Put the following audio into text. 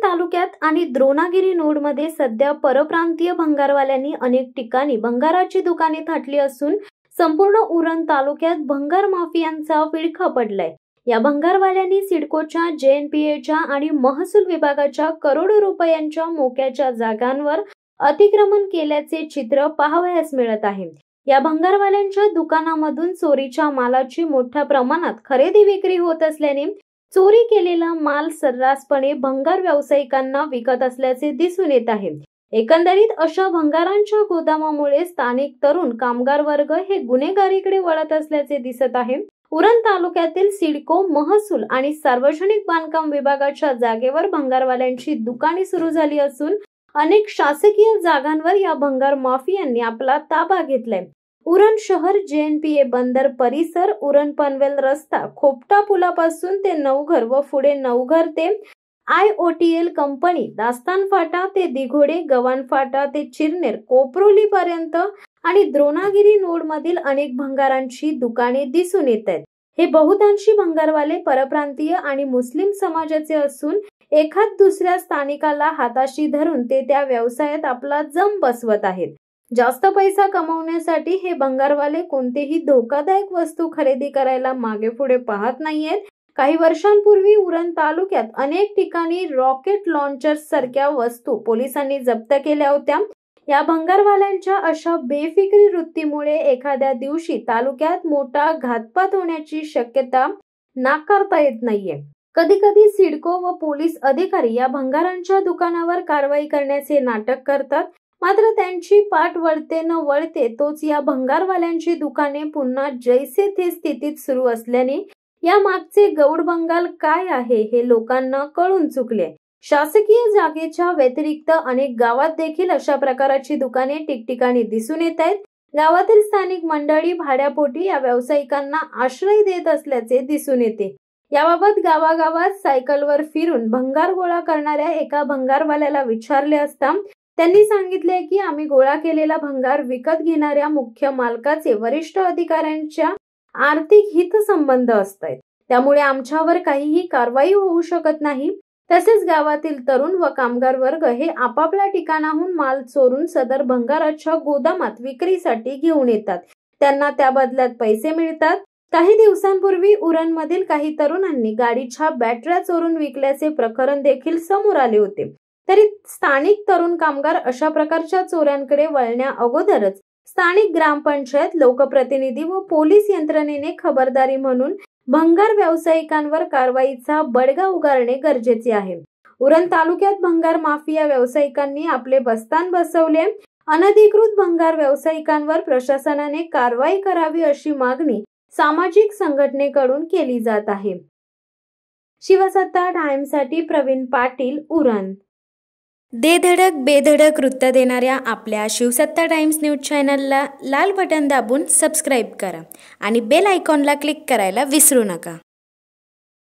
तालुक्यात आणि द्रोणागिरी नोडमध्ये सध्या परप्रांतीय भंगारवाल्यांनी अनेक ठिकाणी भंगाराची दुकाने थाटली असून संपूर्ण उरण तालुक्यात भंगार माफियांचा विळखा पडलाय। या भंगारवाल्यांनी सिडकोच्या, JNPAच्या आणि महसूल विभागाच्या करोडो रुपयांच्या मोक्याच्या जागांवर अतिक्रमण केल्याचे चित्र पाहावयास मिळत आहे। या भंगारवाल्यांच्या दुकानामधून चोरीच्या मालाची मोठ्या प्रमाणात खरेदी विक्री होत असल्याने चोरी केलेला माल सर्रासपणे भंगार व्यावसायिकांना विकत असल्याचे दिसून येत आहे। एकंदरीत अशा भंगारांच्या गोदामामुळे स्थानिक तरुण कामगार वर्ग हे गुन्हेगारीकडे वळत असल्याचे दिसत आहे। उरण तालुक्यातील सिडको, महसूल आणि सार्वजनिक बांधकाम विभागाच्या जागेवर भंगारवाल्यांची दुकाने सुरू झाली असून अनेक शासकीय जागांवर या भंगार माफियांनी आपला ताबा घेतलाय। उरण शहर, JNPA बंदर परिसर, उरण पनवेल रस्ता, खोपटा पुलापासून ते नवघर व पुढे नवघर ते IOTL कंपनी, दास्तान फाटा ते दिघोडे, गव्हाण फाटा ते चिरनेर, कोपरोली पर्यंत आणि द्रोणागिरी नोड मधील अनेक भंगारांची दुकाने दिसून येत आहेत। हे बहुतांशी भंगारवाले परप्रांतीय आणि मुस्लिम समाजाचे असून एखाद दुसऱ्या स्थानिकाला हाताशी धरून ते त्या व्यवसायात आपला जम बसवत आहेत। जास्त पैसा कमवण्यासाठी हे भंगारवाले कोणतेही धोकादायक वस्तू खरेदी करायला मागे पुढे पाहत नाहीयेत। काही वर्षांपूर्वी उरण तालुक्यात अनेक ठिकाणी रॉकेट लॉन्चर्स सारख्या वस्तू पोलिसांनी जप्त केल्या होत्या। या भंगारवाल्यांच्या अशा बेफिक्री वृत्तीमुळे एखाद्या दिवशी तालुक्यात मोठा घातपात होण्याची शक्यता नाकारता येत नाहीये। कधी कधी सिडको व पोलीस अधिकारी या भंगारांच्या दुकानावर कारवाई करण्याचे नाटक करतात, मात्र त्यांची पाठ वळते न वळते तोच या भंगारवाल्यांची दुकाने पुन्हा जैसे थे स्थितीत सुरू असल्याने या मागचे गौड बंगाल काय आहे हे लोकांना कळून चुकले। शासकीय जागेच्या व्यतिरिक्त अनेक गावात देखील अशा प्रकारची दुकाने ठिकठिकाणी दिसून येत आहेत। गावातील स्थानिक मंडळी भाड्यापोटी या व्यावसायिकांना आश्रय देत असल्याचे दिसून येते। याबाबत गावागावात सायकलवर फिरून भंगार गोळा करणाऱ्या एका भंगारवाल्याला विचारले असता त्यांनी सांगितले की आम्ही गोळा केलेला भंगार विकत घेणाऱ्या मुख्य मालकाचे वरिष्ठ अधिकाऱ्यांच्या आर्थिक हितसंबंध असतात, त्यामुळे आमच्यावर काहीही कारवाई होऊ शकत नाही। तसेच गावातील तरुण व कामगार वर्ग हे आपापल्या ठिकाणाहून माल चोरून सदर भंगाराच्या गोदामात विक्रीसाठी घेऊन येतात, त्यांना त्या बदल्यात पैसे मिळतात। काही दिवसांपूर्वी उरण मधील काही तरुणांनी गाडीच्या बॅटऱ्या चोरून विकल्याचे प्रकरण देखील समोर आले होते। तरी स्थानिक तरुण कामगार अशा प्रकारच्या चोऱ्यांकडे वळण्या अगोदरच स्थानिक ग्रामपंचायत, लोकप्रतिनिधी व पोलीस यंत्रणेने खबरदारी म्हणून भंगार व्यावसायिकांवर कारवाईचा बडगा उगारणे गरजेचे आहे। उरण तालुक्यात भंगार माफिया व्यावसायिकांनी आपले बस्तान बसवले। अनधिकृत भंगार व्यावसायिकांवर प्रशासनाने कारवाई करावी अशी मागणी सामाजिक संघटनेकडून केली जात आहे। शिवसत्ता टाइम्ससाठी प्रवीण पाटील, उरण। दे धडक बेधडक वृत्त देणाऱ्या आपल्या शिवसत्ता टाइम्स न्यूज चॅनलला लाल बटन दाबून सबस्क्राईब करा आणि बेल आयकॉनला क्लिक करायला विसरू नका।